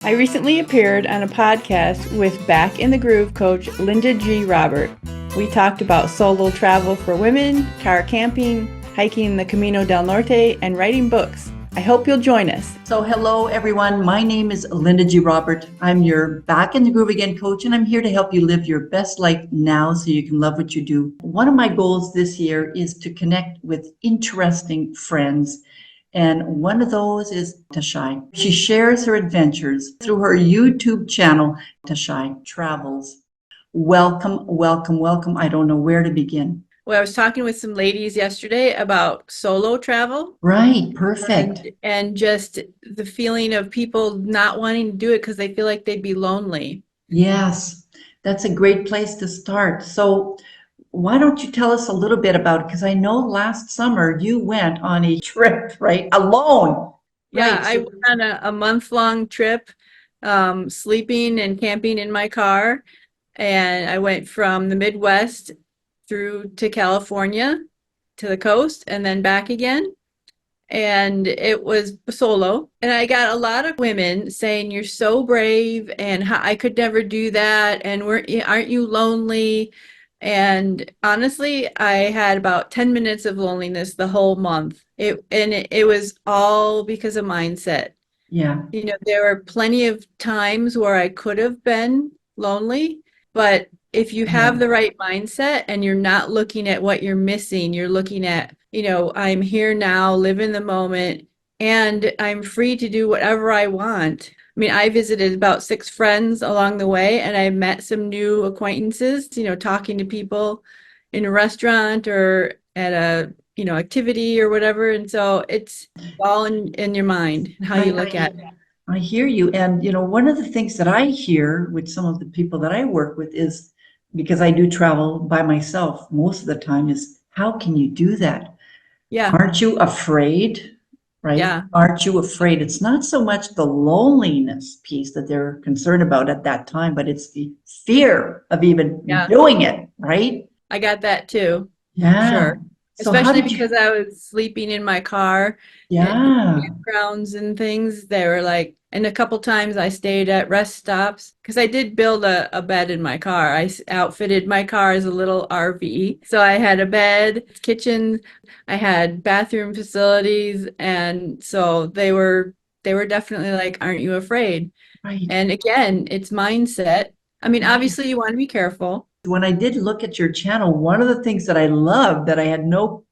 I recently appeared on a podcast with Back in the Groove coach Linda G. Robert. We talked about solo travel for women, car camping, hiking the Camino del Norte, and writing books. I hope you'll join us. So hello everyone, my name is Linda G. Robert. I'm your Back in the Groove Again coach, and I'm here to help you live your best life now so you can love what you do. One of my goals this year is to connect with interesting friends, and one of those is Tashai. She shares her adventures through her YouTube channel, Tashai Travels. Welcome, welcome, welcome. I don't know where to begin. Well, I was talking with some ladies yesterday about solo travel. Right, perfect. And just the feeling of people not wanting to do it because they feel like they'd be lonely. Yes, that's a great place to start. So why don't you tell us a little bit about it? Because I know last summer you went on a trip, right? Alone. Yeah, Right. I went on a month-long trip, sleeping and camping in my car. And I went from the Midwest through to California, to the coast, and then back again. And it was solo. And I got a lot of women saying, "You're so brave," and "I could never do that," and aren't you lonely?" And honestly, I had about 10 minutes of loneliness the whole month. It was all because of mindset. Yeah. You know, there were plenty of times where I could have been lonely, but if you Yeah. have the right mindset and you're not looking at what you're missing, you're looking at, I'm here now, live in the moment, and I'm free to do whatever I want. I mean, I visited about 6 friends along the way, and I met some new acquaintances, talking to people in a restaurant or at a, activity or whatever. And so it's all in your mind and how you look at it. I hear you. And, one of the things that I hear with some of the people that I work with is, because I do travel by myself most of the time, is how can you do that? Yeah. Aren't you afraid? Right? Yeah. Aren't you afraid? It's not so much the loneliness piece that they're concerned about at that time, but it's the fear of even Yeah. doing it, right? I got that too. Yeah. Sure. So how Especially did you? because I was sleeping in my car at Yeah. campgrounds and things. They were like, and a couple times I stayed at rest stops because I did build a bed in my car. Outfitted my car as a little RV. So I had a bed, kitchen, I had bathroom facilities. And so they were definitely like, "Aren't you afraid?" Right. And again, it's mindset. I mean, Right. obviously you want to be careful. When I did look at your channel, one of the things that I loved that I had no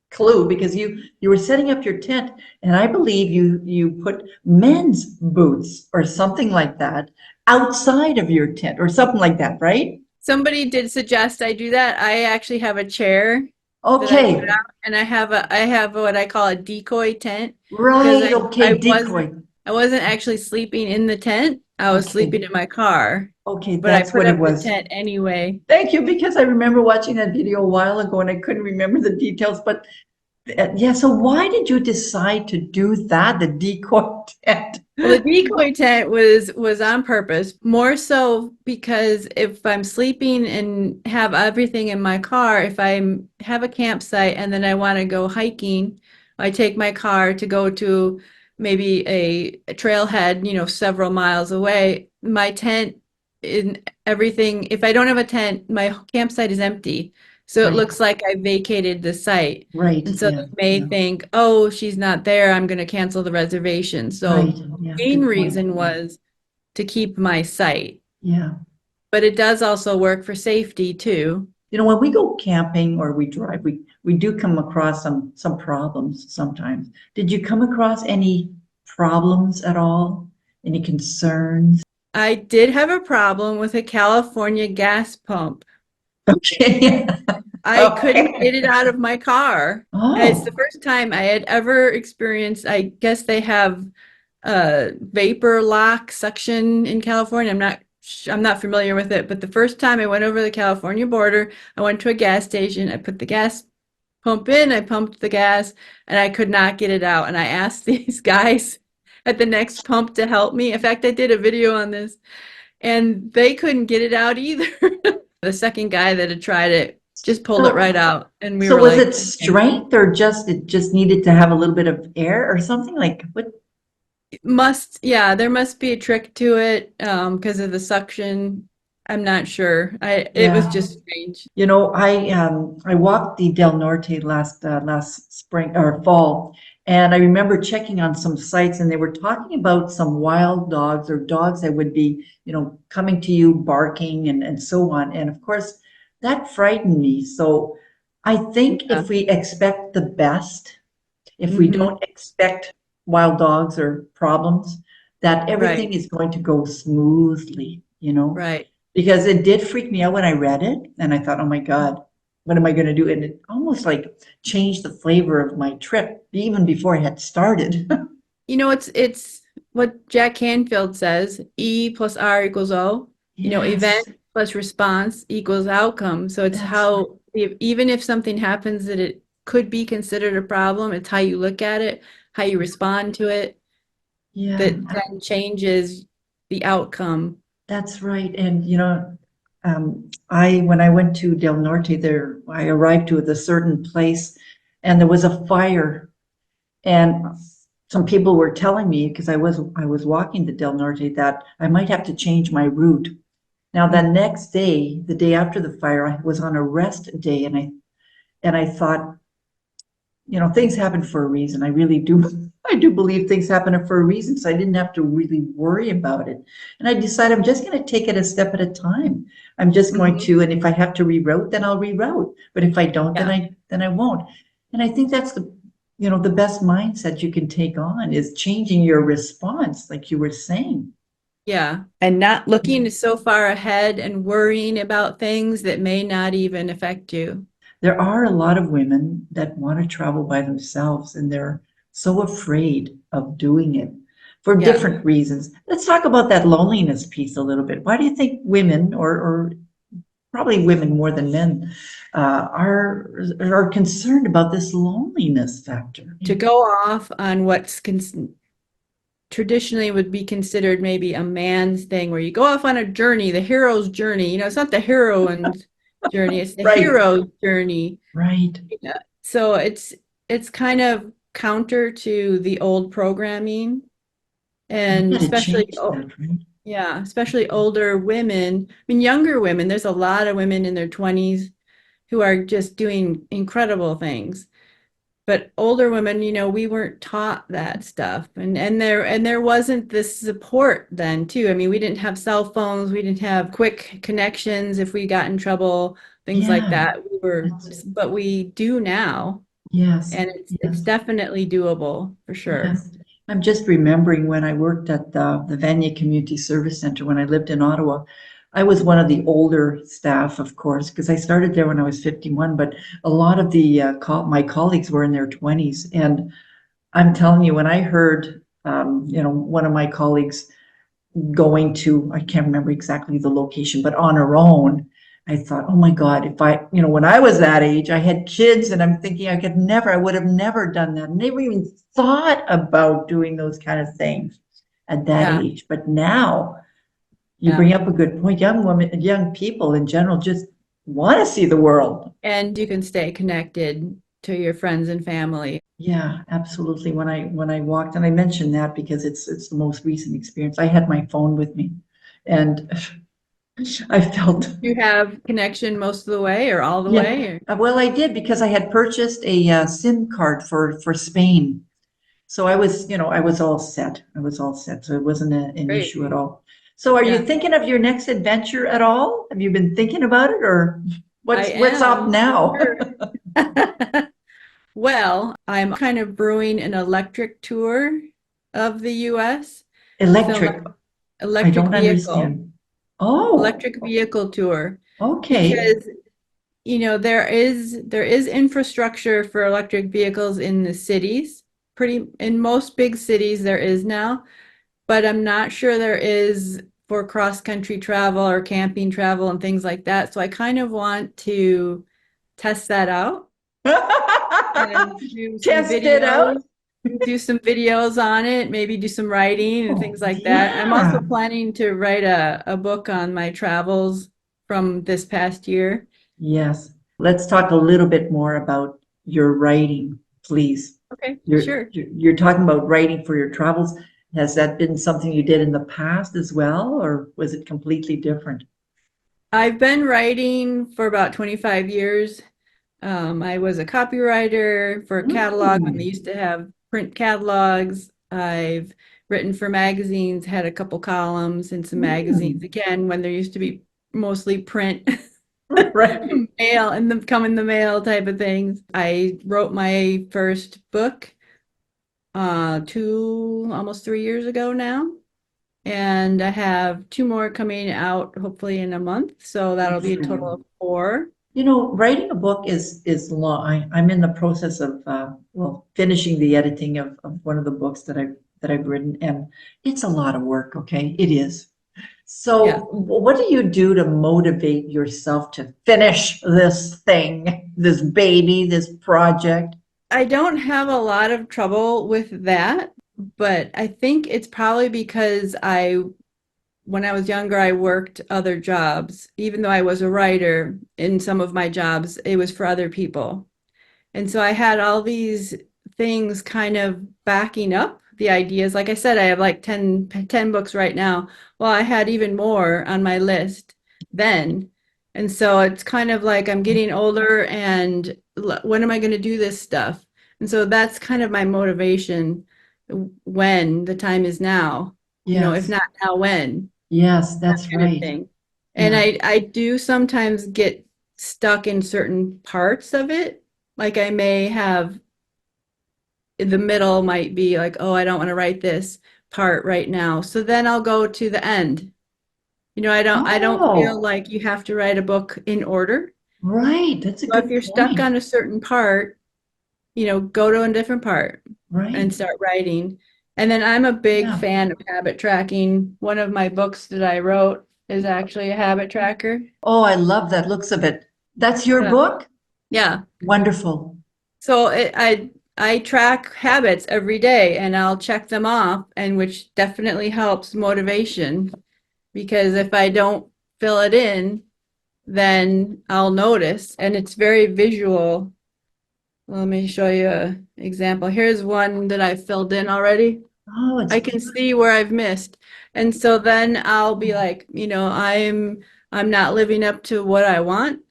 clue, because you were setting up your tent, and I believe you put men's boots or something like that outside of your tent or something like that, right? Somebody did suggest I do that. I actually have a chair that I Okay. put out, and I have what I call a decoy tent because Right. I Okay. I wasn't Decoy. I wasn't actually sleeping in the tent. I was Okay. sleeping in my car, Okay. but I That's put what it up the was. tent anyway. Thank you, because I remember watching that video a while ago and I couldn't remember the details, but yeah, so why did you decide to do that, the decoy tent? Well, the decoy tent was on purpose, more so because if I'm sleeping and have everything in my car, if I have a campsite and then I want to go hiking, I take my car to go to maybe a trailhead, several miles away. My tent in everything, if I don't have a tent, my campsite is empty. So it Right, looks like I vacated the site. right, And so yeah, they may yeah, think, "Oh, she's not there. I'm going to cancel the reservation." right, So yeah, main good point. reason was to keep my site, Yeah. but it does also work for safety too. When we go camping or we drive, we do come across some problems sometimes. Did you come across any problems at all? Any concerns? I did have a problem with a California gas pump. Okay. I couldn't Okay. get it out of my car. It's the Oh, first time I had ever experienced, I guess they have vapor lock suction in California. I'm not familiar with it, but the first time I went over the California border, I went to a gas station, I put the gas pump in, I pumped the gas, and I could not get it out. And I asked these guys at the next pump to help me. In fact, I did a video on this, and they couldn't get it out either. The second guy that had tried it just pulled it so right out, and we so were was like, it "Okay." strength, or just it just needed to have a little bit of air or something, like what? Yeah, there must be a trick to it, because of the suction. I'm not sure. It was Yeah. just strange. You know, I walked the Del Norte last spring or fall, and I remember checking on some sites, and they were talking about some wild dogs or dogs that would be, coming to you barking and so on. And of course, that frightened me. So I think Yeah. if we expect the best, if we Hmm. don't expect wild dogs or problems, that everything Right. is going to go smoothly. Right. Because it did freak me out when I read it, and I thought, oh my God, what am I going to do? And it almost like changed the flavor of my trip even before it had started. It's what Jack Canfield says, E plus R equals O. Yes, Event plus response equals outcome. So it's that's right. how, even if something happens that it could be considered a problem, it's how you look at it, how you respond to it, Yeah, that then changes the outcome. that's right. And I when I went to Del Norte there, I arrived to a certain place and there was a fire. And some people were telling me, because I was walking to Del Norte, that I might have to change my route. Now, the Mm. next day, the day after the fire, I was on a rest day, and I thought, things happen for a reason. I really do. I do believe things happen for a reason, so I didn't have to really worry about it. And I decided I'm just going to take it a step at a time. I'm just going Mhm. to, and if I have to reroute, then I'll reroute. But if I don't, then Yeah. I won't. And I think that's the best mindset you can take on is changing your response, like you were saying. Yeah. And not looking so far ahead and worrying about things that may not even affect you. There are a lot of women that want to travel by themselves and they're so afraid of doing it for Yeah. different reasons. Let's talk about that loneliness piece a little bit. Why do you think women, or probably women more than men, are concerned about this loneliness factor? To go off on what's traditionally would be considered maybe a man's thing, where you go off on a journey, the hero's journey. It's not the heroine's journey, it's the Right, hero's journey. right. Yeah. So it's kind of counter to the old programming, And we and got to especially, change that, right? yeah, especially older women. I mean, younger women, there's a lot of women in their 20s who are just doing incredible things. But older women, we weren't taught that stuff. And there wasn't this support then too. I mean, we didn't have cell phones, we didn't have quick connections if we got in trouble, things like Yeah, that. But we do now, yes, and it's yes. definitely doable for sure. Yes. I'm just remembering when I worked at the Vanier Community Service Center when I lived in Ottawa. I was one of the older staff, of course, because I started there when I was 51, but a lot of my colleagues were in their 20s. And I'm telling you, when I heard, one of my colleagues going to, I can't remember exactly the location, but on her own, I thought, oh my God, when I was that age, I had kids and I'm thinking I would have never done that. Never even thought about doing those kind of things at that Yeah, age. But now you yeah. bring up a good point. Young women, young people in general just want to see the world. And you can stay connected to your friends and family. Yeah, absolutely. When I walked, and I mentioned that because it's the most recent experience. I had my phone with me, and I felt. You have connection most of the way or all the Yeah, way? Or? well, I did because I had purchased a SIM card for Spain. So I was all set. I was all set. So it wasn't an Great. issue at all. So are you Yeah, thinking of your next adventure at all? Have you been thinking about it, or I what's up am for now? sure. Well, I'm kind of brewing an electric tour of the US, film Electric. an I electric don't vehicle, understand. Oh, electric vehicle tour, okay. because there is infrastructure for electric vehicles in the cities. Pretty in most big cities there is now, but I'm not sure there is for cross-country travel or camping travel and things like that. So I kind of want to test that out and Test it out. do some videos on it, maybe do some writing and Oh, things like that. I'm also yeah. planning to write a book on my travels from this past year. Yes. Let's talk a little bit more about your writing, please. Okay, You're sure. you're talking about writing for your travels. Has that been something you did in the past as well, or was it completely different? I've been writing for about 25 years. I was a copywriter for a catalog when they Mm. used to have print catalogs. I've written for magazines, had a couple columns in some magazines Mm. again when there used to be mostly print Right. mail and them come in the mail type of things. I wrote my first book almost 3 years ago now. And I have two more coming out hopefully in a month. So that'll Good be a for total you. of four. You know, writing a book is long. I'm in the process of well, finishing the editing of one of the books that I've written, and it's a lot of work, okay? It is. Yeah. So what do you do to motivate yourself to finish this thing, this baby, this project? I don't have a lot of trouble with that, but I think it's probably because when I was younger, I worked other jobs. Even though I was a writer in some of my jobs, it was for other people. And so I had all these things kind of backing up the ideas. Like I said, I have like 10 books right now. Well, I had even more on my list then. And so it's kind of like I'm getting older and when am I going to do this stuff? And so that's kind of my motivation when the time is now. If Yes, not now, when? yes, That that's kind of right. thing. And Yeah. I do sometimes get stuck in certain parts of it. Like I may have in the middle might be like, oh, I don't want to write this part right now. So then I'll go to the end. I don't feel Oh, like you have to write a book in order. right. That's a So if good you're stuck point. on a certain part, go to a different part and Right. start writing. And then I'm a big Yeah. fan of habit tracking. One of my books that I wrote is actually a habit tracker. Oh, I love that looks of it. That's your Yeah. book? Yeah. Wonderful. So I track habits every day and I'll check them off, and which definitely helps motivation because if I don't fill it in, then I'll notice, and it's very visual. Let me show you an example. Here's one that I filled in already. Oh, it's I can see where I've missed. And so then I'll be like, I'm not living up to what I want,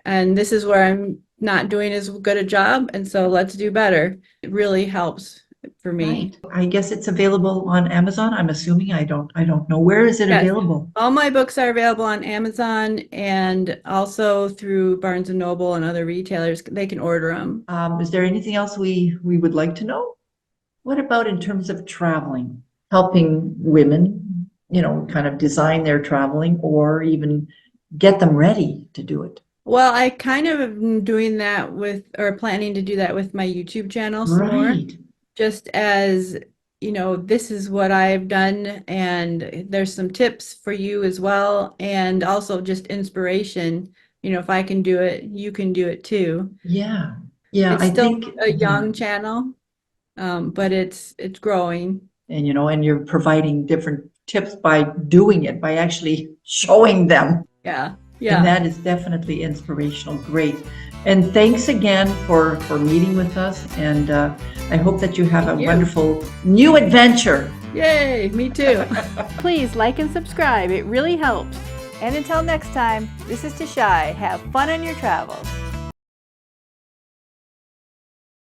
and this is where I'm not doing as good a job, and so let's do better. It really helps for me. right. I guess it's available on Amazon. I'm assuming. I don't know. Where is it Yes, available? all my books are available on Amazon and also through Barnes and Noble and other retailers. They can order them. Is there anything else we would like to know? What about in terms of traveling, helping women, kind of design their traveling or even get them ready to do it? Well, I kind of am doing that with, or planning to do that with my YouTube channel some more, Right. just as, this is what I've done, and there's some tips for you as well, and also just inspiration. If I can do it, you can do it too. Yeah. Yeah, It's I still think, a yeah. young channel, but it's growing. And you're providing different tips by doing it, by actually showing them. Yeah, And yeah. that is definitely inspirational. Great. And thanks again for meeting with us. And I hope that you have a Thank you. wonderful new adventure. Yay, me too. Please like and subscribe, it really helps. And until next time, this is Tashai. Have fun on your travels.